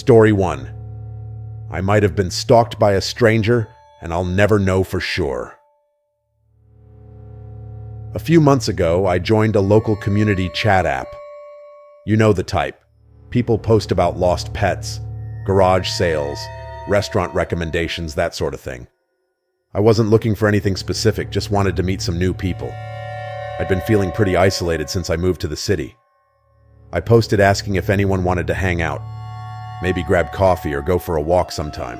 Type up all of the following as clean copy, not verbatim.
Story 1. I might have been stalked by a stranger, and I'll never know for sure. A few months ago, I joined a local community chat app. You know the type. People post about lost pets, garage sales, restaurant recommendations, that sort of thing. I wasn't looking for anything specific, just wanted to meet some new people. I'd been feeling pretty isolated since I moved to the city. I posted asking if anyone wanted to hang out, maybe grab coffee or go for a walk sometime.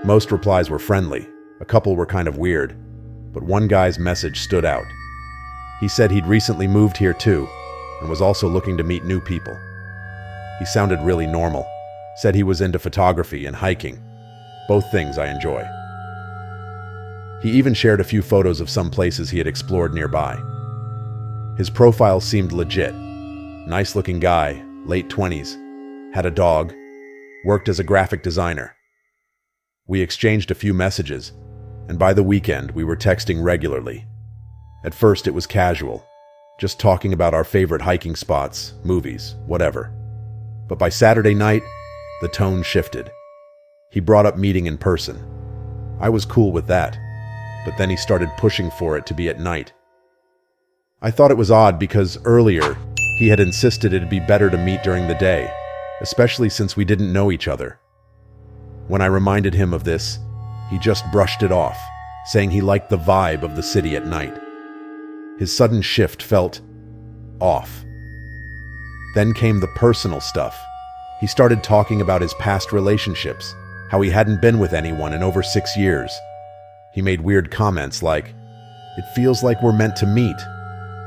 Most replies were friendly. A couple were kind of weird, but one guy's message stood out. He said he'd recently moved here too, and was also looking to meet new people. He sounded really normal, said he was into photography and hiking, both things I enjoy. He even shared a few photos of some places he had explored nearby. His profile seemed legit. Nice-looking guy, late 20s, had a dog, worked as a graphic designer. We exchanged a few messages, and by the weekend we were texting regularly. At first it was casual, just talking about our favorite hiking spots, movies, whatever. But by Saturday night, the tone shifted. He brought up meeting in person. I was cool with that, but then he started pushing for it to be at night. I thought it was odd because earlier he had insisted it'd be better to meet during the day, especially since we didn't know each other. When I reminded him of this, he just brushed it off, saying he liked the vibe of the city at night. His sudden shift felt off. Then came the personal stuff. He started talking about his past relationships, how he hadn't been with anyone in over 6 years. He made weird comments like, "It feels like we're meant to meet,"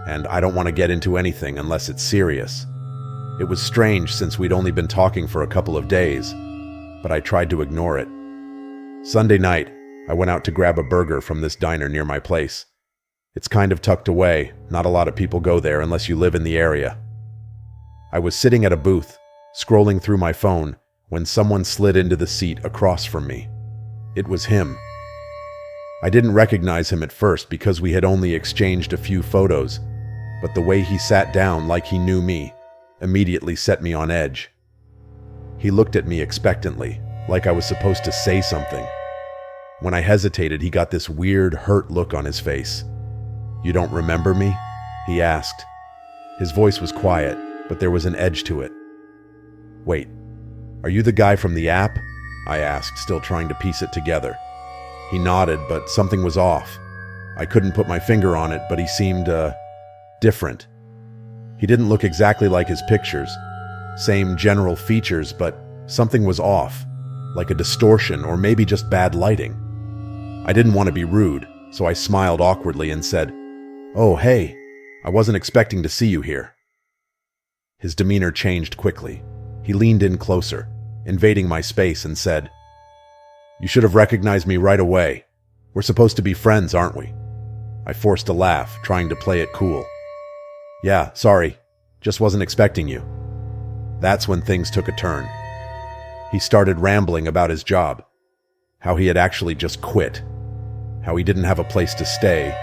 and "I don't want to get into anything unless it's serious." It was strange since we'd only been talking for a couple of days, but I tried to ignore it. Sunday night, I went out to grab a burger from this diner near my place. It's kind of tucked away, not a lot of people go there unless you live in the area. I was sitting at a booth, scrolling through my phone, when someone slid into the seat across from me. It was him. I didn't recognize him at first because we had only exchanged a few photos, but the way he sat down like he knew me immediately set me on edge. He looked at me expectantly, like I was supposed to say something. When I hesitated, he got this weird, hurt look on his face. "You don't remember me?" he asked. His voice was quiet, but there was an edge to it. "Wait, are you the guy from the app?" I asked, still trying to piece it together. He nodded, but something was off. I couldn't put my finger on it, but he seemed, different. He didn't look exactly like his pictures. Same general features, but something was off, like a distortion or maybe just bad lighting. I didn't want to be rude, so I smiled awkwardly and said, "Oh, hey, I wasn't expecting to see you here." His demeanor changed quickly. He leaned in closer, invading my space, and said, "You should have recognized me right away. We're supposed to be friends, aren't we?" I forced a laugh, trying to play it cool. "Yeah, sorry, just wasn't expecting you." That's when things took a turn. He started rambling about his job, how he had actually just quit, how he didn't have a place to stay,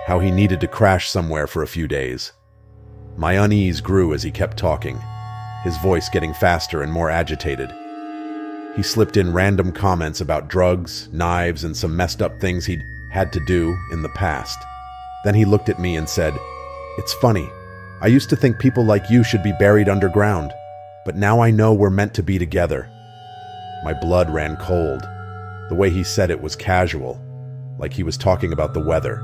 how he needed to crash somewhere for a few days. My unease grew as he kept talking, his voice getting faster and more agitated. He slipped in random comments about drugs, knives, and some messed up things he'd had to do in the past. Then he looked at me and said, "It's funny. I used to think people like you should be buried underground, but now I know we're meant to be together." My blood ran cold. The way he said it was casual, like he was talking about the weather.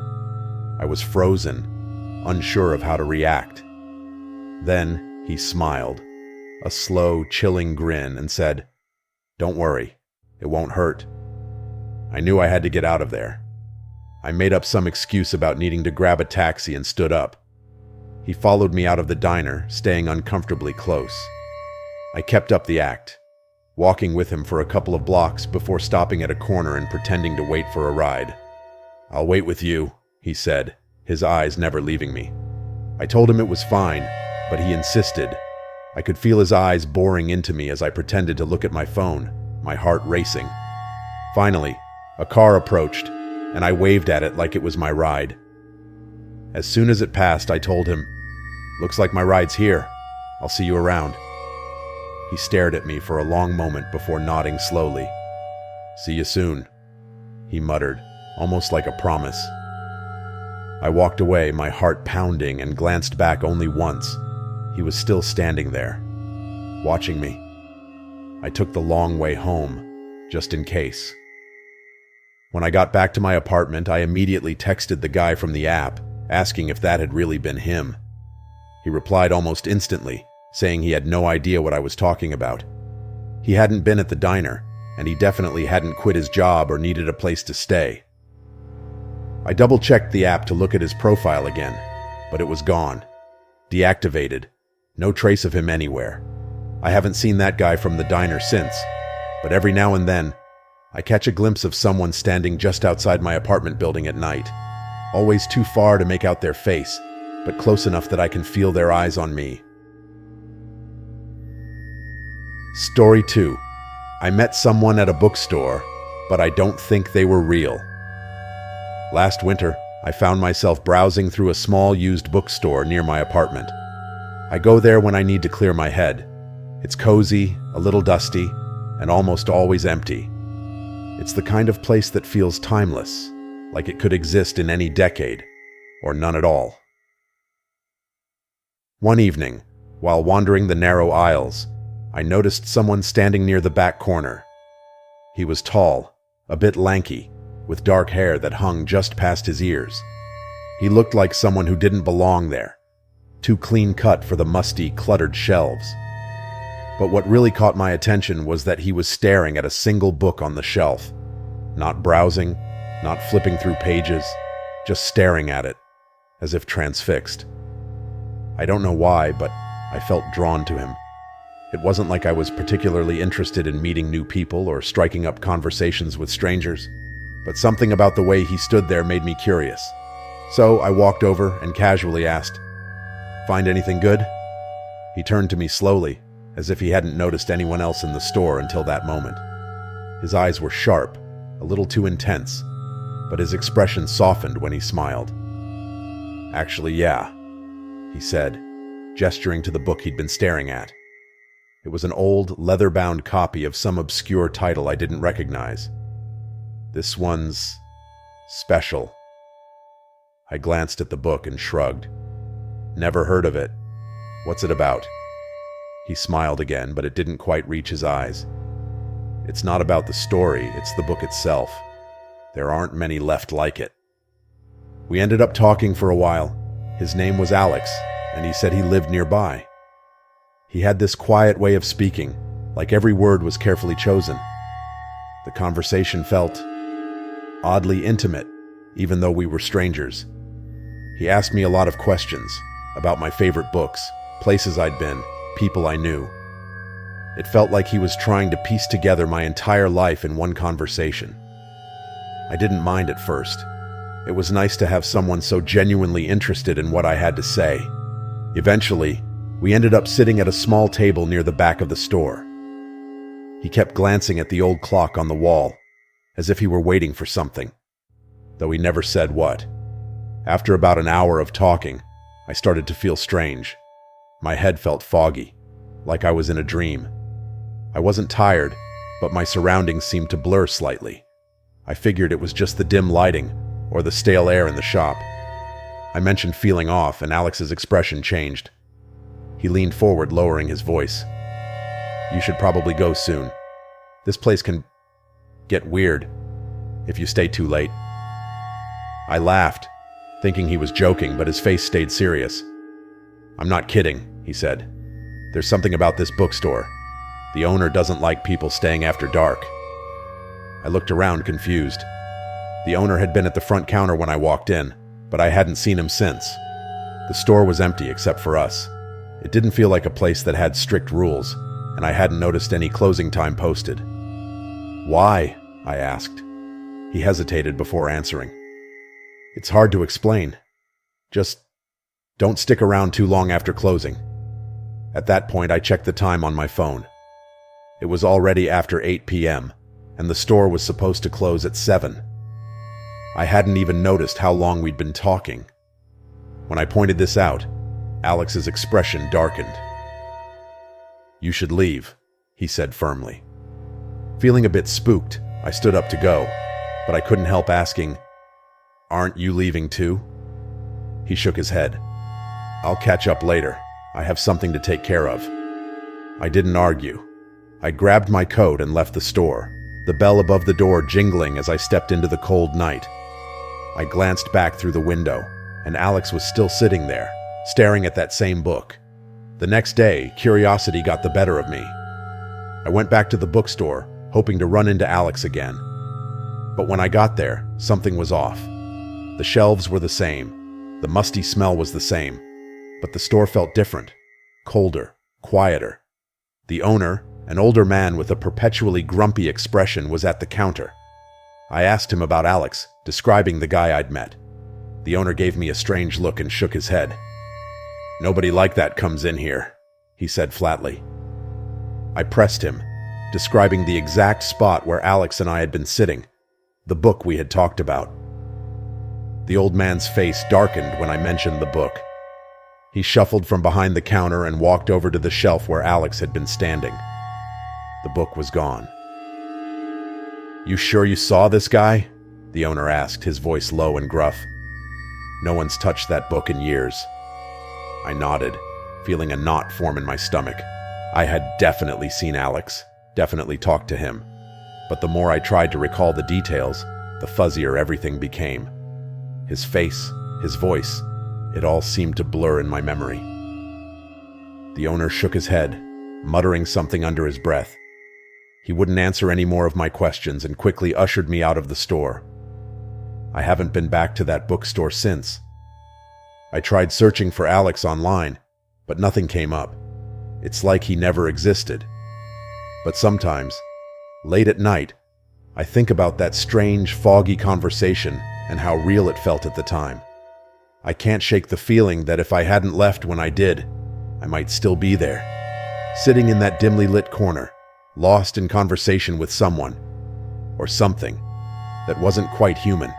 I was frozen, unsure of how to react. Then he smiled, a slow, chilling grin, and said, "Don't worry, it won't hurt." I knew I had to get out of there. I made up some excuse about needing to grab a taxi and stood up. He followed me out of the diner, staying uncomfortably close. I kept up the act, walking with him for a couple of blocks before stopping at a corner and pretending to wait for a ride. "I'll wait with you," he said, his eyes never leaving me. I told him it was fine, but he insisted. I could feel his eyes boring into me as I pretended to look at my phone, my heart racing. Finally, a car approached, and I waved at it like it was my ride. As soon as it passed, I told him, "Looks like my ride's here. I'll see you around." He stared at me for a long moment before nodding slowly. "See you soon," he muttered, almost like a promise. I walked away, my heart pounding, and glanced back only once. He was still standing there, watching me. I took the long way home, just in case. When I got back to my apartment, I immediately texted the guy from the app, asking if that had really been him. He replied almost instantly, saying he had no idea what I was talking about. He hadn't been at the diner, and he definitely hadn't quit his job or needed a place to stay. I double-checked the app to look at his profile again, but it was gone. Deactivated. No trace of him anywhere. I haven't seen that guy from the diner since, but every now and then, I catch a glimpse of someone standing just outside my apartment building at night. Always too far to make out their face, but close enough that I can feel their eyes on me. Story 2. I met someone at a bookstore, but I don't think they were real. Last winter, I found myself browsing through a small used bookstore near my apartment. I go there when I need to clear my head. It's cozy, a little dusty, and almost always empty. It's the kind of place that feels timeless, like it could exist in any decade, or none at all. One evening, while wandering the narrow aisles, I noticed someone standing near the back corner. He was tall, a bit lanky, with dark hair that hung just past his ears. He looked like someone who didn't belong there, too clean-cut for the musty, cluttered shelves. But what really caught my attention was that he was staring at a single book on the shelf. Not browsing, not flipping through pages, just staring at it, as if transfixed. I don't know why, but I felt drawn to him. It wasn't like I was particularly interested in meeting new people or striking up conversations with strangers, but something about the way he stood there made me curious. So I walked over and casually asked, "Find anything good?" He turned to me slowly, as if he hadn't noticed anyone else in the store until that moment. His eyes were sharp, a little too intense, but his expression softened when he smiled. "Actually, yeah," he said, gesturing to the book he'd been staring at. It was an old, leather-bound copy of some obscure title I didn't recognize. "This one's special." I glanced at the book and shrugged. "Never heard of it. What's it about?" He smiled again, but it didn't quite reach his eyes. "It's not about the story, it's the book itself. There aren't many left like it." We ended up talking for a while. His name was Alex, and he said he lived nearby. He had this quiet way of speaking, like every word was carefully chosen. The conversation felt oddly intimate, even though we were strangers. He asked me a lot of questions about my favorite books, places I'd been, people I knew. It felt like he was trying to piece together my entire life in one conversation. I didn't mind at first. It was nice to have someone so genuinely interested in what I had to say. Eventually, we ended up sitting at a small table near the back of the store. He kept glancing at the old clock on the wall, as if he were waiting for something, though he never said what. After about an hour of talking, I started to feel strange. My head felt foggy, like I was in a dream. I wasn't tired, but my surroundings seemed to blur slightly. I figured it was just the dim lighting or the stale air in the shop. I mentioned feeling off, and Alex's expression changed. He leaned forward, lowering his voice. "You should probably go soon. This place can get weird if you stay too late." I laughed, thinking he was joking, but his face stayed serious. "I'm not kidding," he said. "There's something about this bookstore. The owner doesn't like people staying after dark." I looked around, confused. The owner had been at the front counter when I walked in, but I hadn't seen him since. The store was empty except for us. It didn't feel like a place that had strict rules, and I hadn't noticed any closing time posted. "Why?" I asked. He hesitated before answering. "It's hard to explain. Just don't stick around too long after closing." At that point, I checked the time on my phone. It was already after 8 p.m., and the store was supposed to close at 7. I hadn't even noticed how long we'd been talking. When I pointed this out, Alex's expression darkened. "You should leave," he said firmly. Feeling a bit spooked, I stood up to go, but I couldn't help asking, "Aren't you leaving too?" He shook his head. "I'll catch up later. I have something to take care of." I didn't argue. I grabbed my coat and left the store, the bell above the door jingling as I stepped into the cold night. I glanced back through the window, and Alex was still sitting there, staring at that same book. The next day, curiosity got the better of me. I went back to the bookstore, hoping to run into Alex again. But when I got there, something was off. The shelves were the same, the musty smell was the same, but the store felt different, colder, quieter. The owner, an older man with a perpetually grumpy expression, was at the counter. I asked him about Alex, describing the guy I'd met. The owner gave me a strange look and shook his head. "Nobody like that comes in here," he said flatly. I pressed him, describing the exact spot where Alex and I had been sitting, the book we had talked about. The old man's face darkened when I mentioned the book. He shuffled from behind the counter and walked over to the shelf where Alex had been standing. The book was gone. "You sure you saw this guy?" the owner asked, his voice low and gruff. "No one's touched that book in years." I nodded, feeling a knot form in my stomach. I had definitely seen Alex, definitely talked to him. But the more I tried to recall the details, the fuzzier everything became. His face, his voice, it all seemed to blur in my memory. The owner shook his head, muttering something under his breath. He wouldn't answer any more of my questions and quickly ushered me out of the store. I haven't been back to that bookstore since. I tried searching for Alex online, but nothing came up. It's like he never existed. But sometimes, late at night, I think about that strange, foggy conversation and how real it felt at the time. I can't shake the feeling that if I hadn't left when I did, I might still be there, sitting in that dimly lit corner, lost in conversation with someone, or something, that wasn't quite human.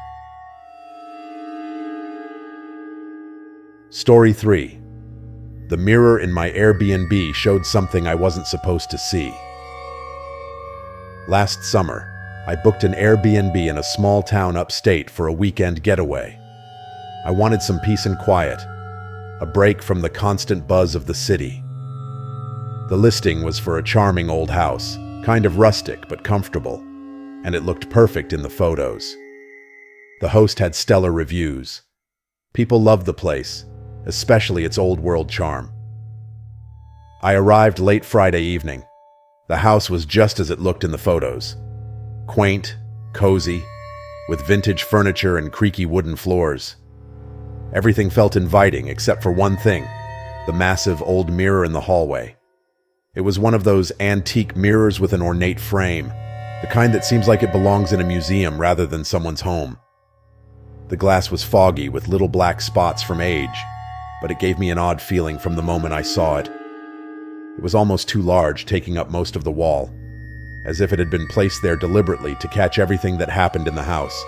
Story 3. The mirror in my Airbnb showed something I wasn't supposed to see. Last summer, I booked an Airbnb in a small town upstate for a weekend getaway. I wanted some peace and quiet, a break from the constant buzz of the city. The listing was for a charming old house, kind of rustic but comfortable, and it looked perfect in the photos. The host had stellar reviews. People loved the place, especially its old-world charm. I arrived late Friday evening. The house was just as it looked in the photos. Quaint, cozy, with vintage furniture and creaky wooden floors. Everything felt inviting except for one thing, the massive old mirror in the hallway. It was one of those antique mirrors with an ornate frame, the kind that seems like it belongs in a museum rather than someone's home. The glass was foggy with little black spots from age, but it gave me an odd feeling from the moment I saw it. It was almost too large, taking up most of the wall, as if it had been placed there deliberately to catch everything that happened in the house.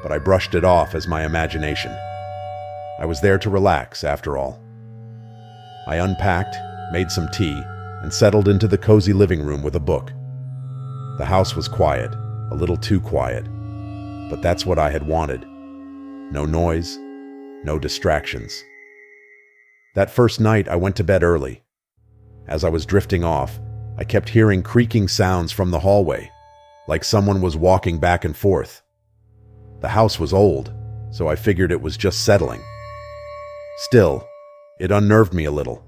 But I brushed it off as my imagination. I was there to relax, after all. I unpacked, made some tea, and settled into the cozy living room with a book. The house was quiet, a little too quiet, but that's what I had wanted. No noise, no distractions. That first night, I went to bed early. As I was drifting off, I kept hearing creaking sounds from the hallway, like someone was walking back and forth. The house was old, so I figured it was just settling. Still, it unnerved me a little.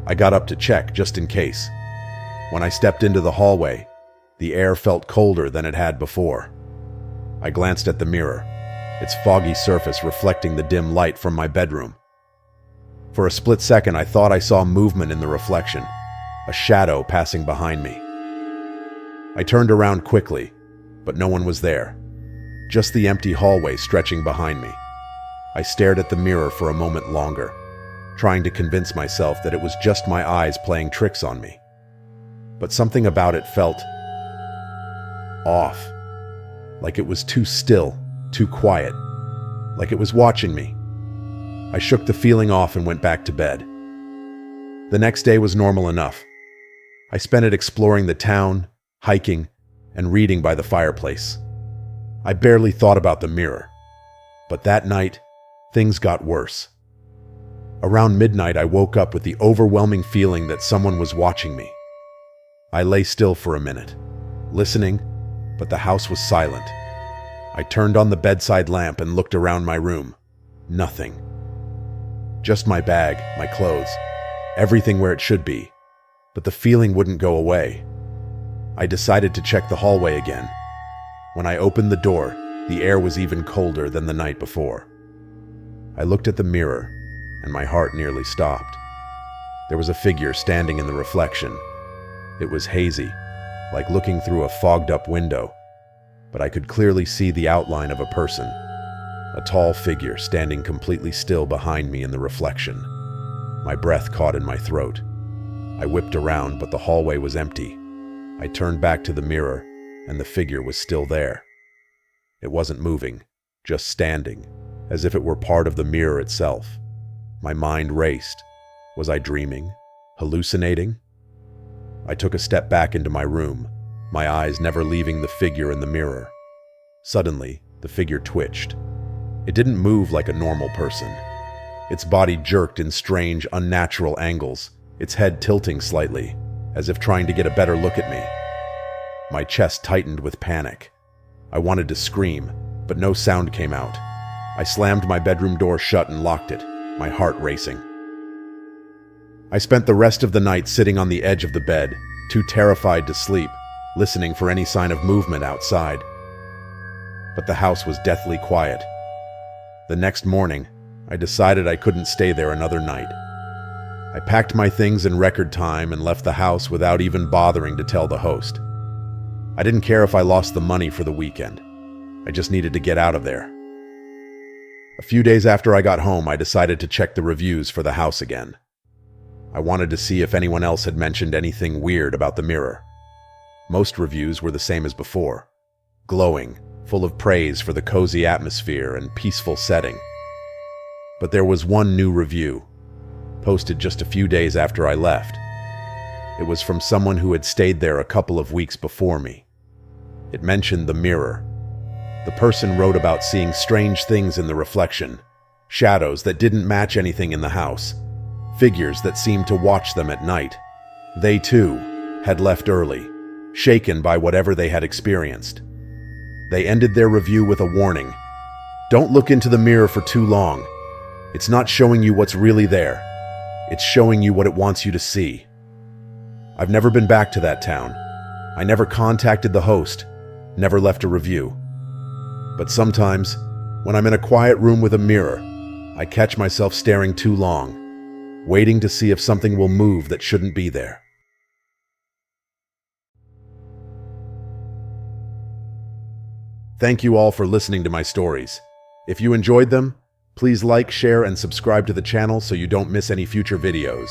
I got up to check just in case. When I stepped into the hallway, the air felt colder than it had before. I glanced at the mirror, its foggy surface reflecting the dim light from my bedroom. For a split second, I thought I saw movement in the reflection, a shadow passing behind me. I turned around quickly, but no one was there, just the empty hallway stretching behind me. I stared at the mirror for a moment longer, trying to convince myself that it was just my eyes playing tricks on me. But something about it felt off, like it was too still, too quiet, like it was watching me. I shook the feeling off and went back to bed. The next day was normal enough. I spent it exploring the town, hiking, and reading by the fireplace. I barely thought about the mirror. But that night, things got worse. Around midnight, I woke up with the overwhelming feeling that someone was watching me. I lay still for a minute, listening, but the house was silent. I turned on the bedside lamp and looked around my room. Nothing. Just my bag, my clothes, everything where it should be. But the feeling wouldn't go away. I decided to check the hallway again. When I opened the door, the air was even colder than the night before. I looked at the mirror, and my heart nearly stopped. There was a figure standing in the reflection. It was hazy, like looking through a fogged-up window, but I could clearly see the outline of a person, a tall figure standing completely still behind me in the reflection. My breath caught in my throat. I whipped around, but the hallway was empty. I turned back to the mirror, and the figure was still there. It wasn't moving, just standing, as if it were part of the mirror itself. My mind raced. Was I dreaming? Hallucinating? I took a step back into my room, my eyes never leaving the figure in the mirror. Suddenly, the figure twitched. It didn't move like a normal person. Its body jerked in strange, unnatural angles, its head tilting slightly, as if trying to get a better look at me. My chest tightened with panic. I wanted to scream, but no sound came out. I slammed my bedroom door shut and locked it, my heart racing. I spent the rest of the night sitting on the edge of the bed, too terrified to sleep, listening for any sign of movement outside. But the house was deathly quiet. The next morning, I decided I couldn't stay there another night. I packed my things in record time and left the house without even bothering to tell the host. I didn't care if I lost the money for the weekend. I just needed to get out of there. A few days after I got home, I decided to check the reviews for the house again. I wanted to see if anyone else had mentioned anything weird about the mirror. Most reviews were the same as before, glowing, full of praise for the cozy atmosphere and peaceful setting. But there was one new review, posted just a few days after I left. It was from someone who had stayed there a couple of weeks before me. It mentioned the mirror. The person wrote about seeing strange things in the reflection, shadows that didn't match anything in the house, figures that seemed to watch them at night. They, too, had left early, shaken by whatever they had experienced. They ended their review with a warning. Don't look into the mirror for too long. It's not showing you what's really there. It's showing you what it wants you to see. I've never been back to that town. I never contacted the host, never left a review. But sometimes, when I'm in a quiet room with a mirror, I catch myself staring too long, waiting to see if something will move that shouldn't be there. Thank you all for listening to my stories. If you enjoyed them, please like, share, and subscribe to the channel so you don't miss any future videos.